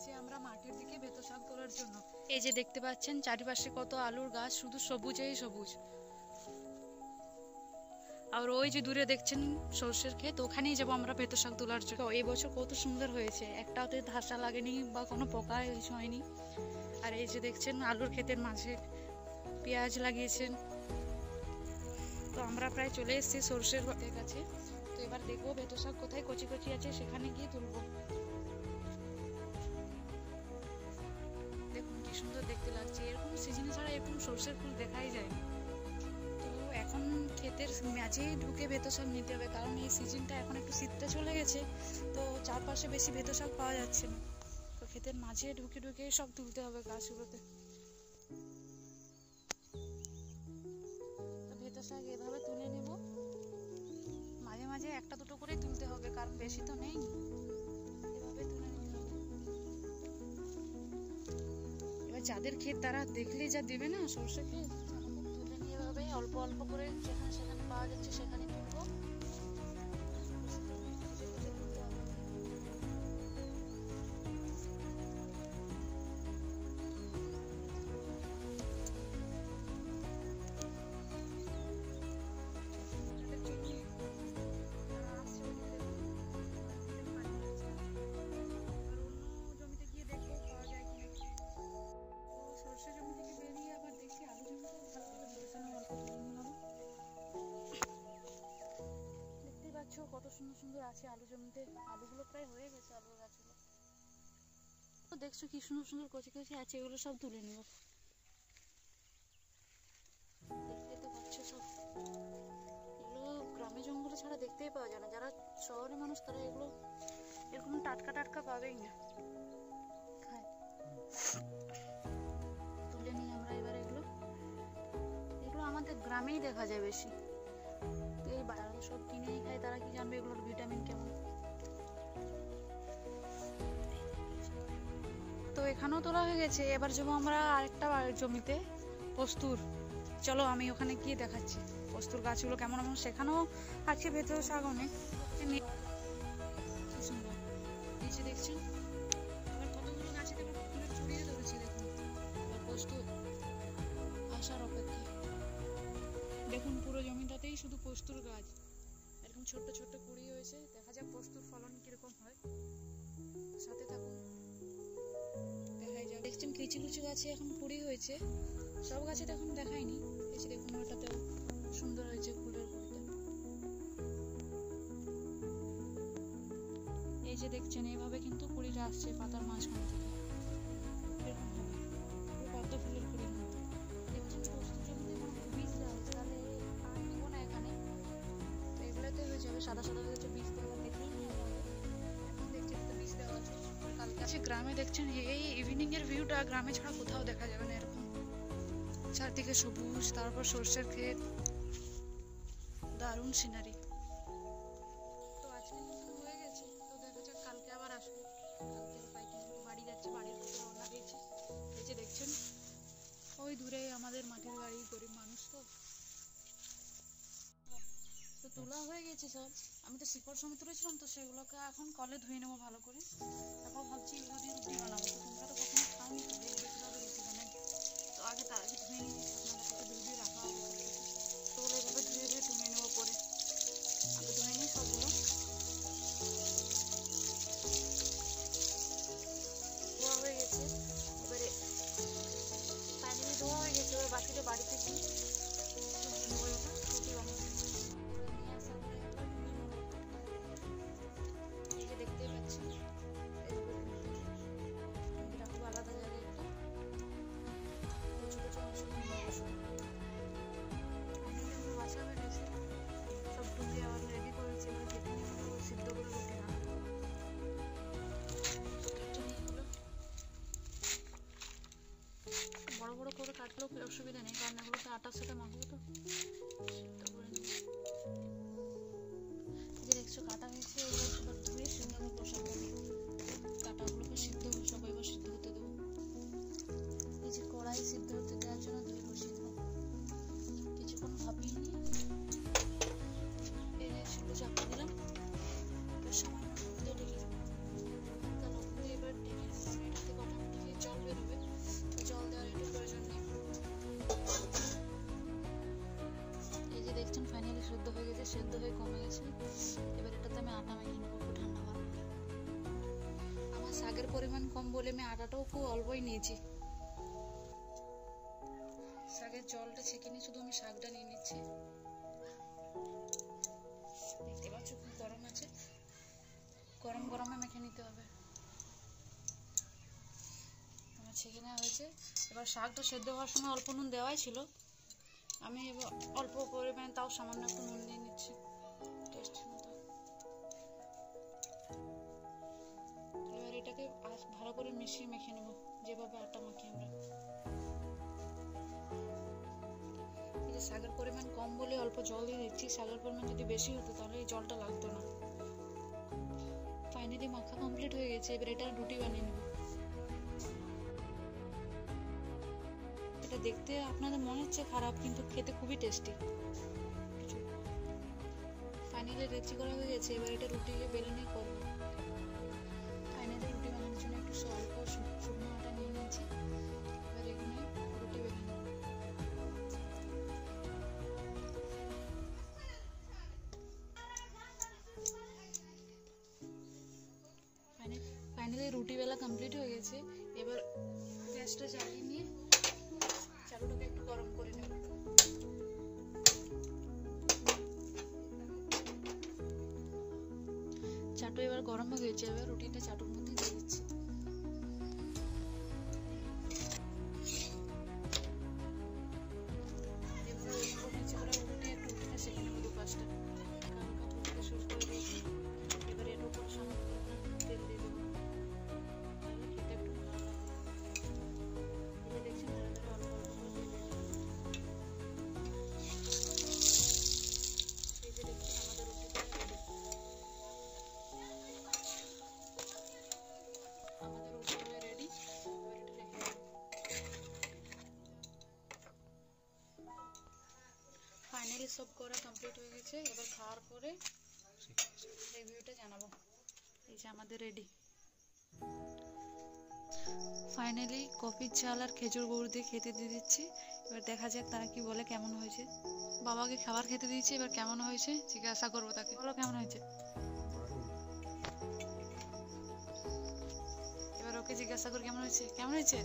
এসেছি আমরা মাঠের দিকে বেতো শাক তোলার জন্য। এই যে দেখতে পাচ্ছেন চারিপাশে কত আলুর গাছ, শুধু সবুজেই সবুজ। আর ওই যে দূরে দেখছেন সর্ষের ক্ষেত, ওখানেই যাবো আমরা বেতো শাক তোলার জন্য। এই বছর কত সুন্দর হয়েছে, একটাতে ধাসা লাগেনি বা কোনো পোকা হয়নি। আর এই যে দেখছেন আলুর ক্ষেতের মাঝে পেঁয়াজ লাগিয়েছেন। তো আমরা প্রায় চলে এসেছি সর্ষের কাছে। তো এবার দেখবো বেতো শাক কোথায় কচি কচি আছে, সেখানে গিয়ে তুলবো। দেখুন কি সুন্দর দেখতে লাগছে, এরকম সিজনে ছাড়া এরকম সর্ষের ফুল দেখাই যায় না। তো এখন ক্ষেতের মাঝেই ঢুকে বেতো শাক নিতে হবে, কারণ এই সিজনটা এখন একটু শীতটা চলে গেছে, তো চারপাশে বেশি বেতো শাক পাওয়া যাচ্ছে না। তো ক্ষেতের মাঝে ঢুকে ঢুকে সব তুলতে হবে গাছগুলোতে। তো বেতো শাক এভাবে তুলে নেব, মাঝে মাঝে একটা দুটো করে তুলতে হবে, কারণ বেশি তো নেই। এভাবে তুলে নিতে হবে। এবার যাদের ক্ষেত তারা দেখলে যা দেবে না সর্ষে ক্ষেত, তুলে নিয়ে এভাবে অল্প অল্প করে যেখানে সেখানে পাওয়া যাচ্ছে সেখানে তুলবো। কত সুন্দর সুন্দর আছে আলু জমিতে, আলুগুলো প্রায় হয়ে গেছে, আলুর গাছগুলো তো দেখছো কি সুন্দর সুন্দর কচি কচি আছে, এগুলো সব তুলে নিব। দেখতে তো পাচ্ছ সব, এগুলো গ্রামে জঙ্গলে ছাড়া দেখতেই পাওয়া যায় না। যারা শহরের মানুষ তারা এগুলো এরকম টাটকা টাটকা পাবেই না, খায়। তুলে নিই আমরা এবার এগুলো। এগুলো আমাদের গ্রামেই দেখা যায় বেশি, এই বাজারে সব কিনেই খায়, তারা কি জানবে এগুলোর ভিটামিন কেমন। তো এখানেও তোলা হয়ে গেছে, এবার যাবো আমরা আরেকটা জমিতে পোস্তুর। চলো আমি ওখানে গিয়ে দেখাচ্ছি পোস্তুর গাছগুলো কেমন এমন, সেখানেও আছে বেতো শাক অনেক। কি সুন্দর নিচে দেখছেন, আবার কতগুলো গাছে ফুলে ছড়িয়ে ধরেছে দেখুন। আবার পোস্ত আসার অপেক্ষায়, দেখুন পুরো জমিটাতেই শুধু পোস্তুর গাছ, এরকম ছোট্ট ছোট্ট কুড়ি হয়েছে। দেখা যাক পোস্তুর ফলন কিরকম হয়, সাথে থাকুন দেখাই যাক। দেখছেন কিছু কিছু গাছে এখন কুড়ি হয়েছে, সব গাছে এখন দেখায়নি। এই যে দেখুন ওটাতেও সুন্দর হয়েছে ফুলের কুড়িটা। এই যে দেখছেন এইভাবে কিন্তু কুড়িটা আসছে পাতার মাঝখান থেকে, এরকম হবে পদ্ম ফুলের কুড়ির মতো। দেখছেন পোস্ত জমিতে বীজ দেওয়া হচ্ছে, তাহলে আর নিব না এখানে, তো এগুলোতে হয়ে যাবে। সাদা সাদা হয়েছে বীজ দেওয়া, দেখলেই এখন দেখছেন তো বীজ দেওয়া আছে। কালকে আছে গ্রামে, দেখছেন এই ইভিনিং এর ভিউটা গ্রামে ছাড়া কোথাও দেখা যাবে না, এরকম চারদিকে সবুজ, তারপর সর্ষের ক্ষেত, দারুণ সিনারি। তো আজকে হয়ে গেছে, তো দেখা যাক কালকে আবার আসবো। কালকে উপায় কি, বাড়ি যাচ্ছে, বাড়ির ভিতরে রওনা দিয়েছি। এই যে দেখছেন ওই দূরে আমাদের মাটির বাড়ি, গরিব মানুষ তো। তো তোলা হয়ে গেছে সব, আমি তো শিকড় সমেত তুলেছিলাম, তো সেগুলোকে এখন কলে ধুয়ে নেবো ভালো করে। তারপর ভাবছি এগুলো দিয়ে রুটি বানাবো। তো তোমরা তো কখনো খাওনি, তো দেখবে কীভাবে রুটি বানাই। তো আগে তার আগে ধুয়ে নিই, আপনাদের সাথে ধুয়ে রাখা হবে। তো এভাবে ধুয়ে ধুয়ে তুলে নেবো পরে, আগে ধুয়ে নিই সবগুলো। ধোয়া হয়ে গেছে, এবারে ফাইনালি ধোয়া হয়ে গেছে। এবার বাকিটা বাড়িতে গিয়ে রুটি বানাবো। এই যে দেখতেই পাচ্ছেন রাখবো আলাদা জায়গায়, একটা কচু কচু অংশ বাছা হয়ে গেছে, সব টুকে আবার রেডি করেছি। পরিমাণ কম বলে আমি আটাটাও খুব অল্পই নিয়েছি। শাকের জলটা ছেঁকে নিয়ে শুধু আমি শাকটা নিয়ে নিচ্ছি। দেখতে পাচ্ছ খুব গরম আছে, গরম গরমে মেখে নিতে হবে। আমার ছেঁকে নেওয়া হয়েছে। এবার শাকটা সেদ্ধ হওয়ার সময় অল্প নুন দেওয়াই ছিল, আমি এবার অল্প পরিমাণে তাও সামান্য একটু নুন দিয়ে নিচ্ছি টেস্ট মতো। এবার এটাকে ভালো করে মিশিয়ে মেখে নেব, যেভাবে আটা মাখি আমরা। এই যে শাকের পরিমাণ কম বলে অল্প জল দিয়ে দিচ্ছি, শাকের পরিমাণ যদি বেশি হতো তাহলে এই জলটা লাগতো না। ফাইনালি মাখা কমপ্লিট হয়ে গেছে। এবার এটা রুটি বানিয়ে নেব। এটা দেখতে আপনাদের মনে হচ্ছে খারাপ, কিন্তু খেতে খুবই টেস্টি। ফাইনালি রেডি করা হয়ে গেছে। এবার এটা রুটিকে বেলে নিয়ে করবো। ফাইনালি রুটি বানানোর জন্য একটু অল্প শুকনো আটা নিয়ে নিয়েছি। এবার এখানে রুটি বেলে নেব। ফাইনালি রুটি বেলা কমপ্লিট হয়ে গেছে। এবার গ্যাসটা জ্বালিয়ে নিয়ে চাটুটাকে একটু গরম করে নেব। চাটু এবার গরম হয়ে গেছে। এবার রুটিটা চাটুর মধ্যে দিয়ে দিচ্ছি। এবার উপর নিচে করে উল্টে একটু রুটিটা সেঁকে নেব দুপাশটা। হালকা ফুটতে শুরু করে দিয়েছি। এবার এর উপর সামান্য তেল দিয়ে দেবো, তাহলে খেতে একটু ভালো লাগবে। এই যে দেখছেন ধরে ধরে অল্প অল্প করে দিয়ে দিলাম। এই যে দেখছেন আমাদের রুটিটা রেডি। আমাদের রুটিগুলো রেডি। এবার এটা রেখে দেবো। ফাইনালি সব করা কমপ্লিট হয়ে গেছে। এবার খাওয়ার পরে রিভিউটা জানাবো। এই যে আমাদের রেডি। ফাইনালি কফির চাল আর খেজুর গুড় দিয়ে খেতে দিয়ে দিচ্ছি। এবার দেখা যাক তারা কি বলে, কেমন হয়েছে। বাবাকে খাবার খেতে দিয়েছি, এবার কেমন হয়েছে জিজ্ঞাসা করবো তাকে। বলো কেমন হয়েছে। এবার ওকে জিজ্ঞাসা করি কেমন হয়েছে, কেমন হয়েছে।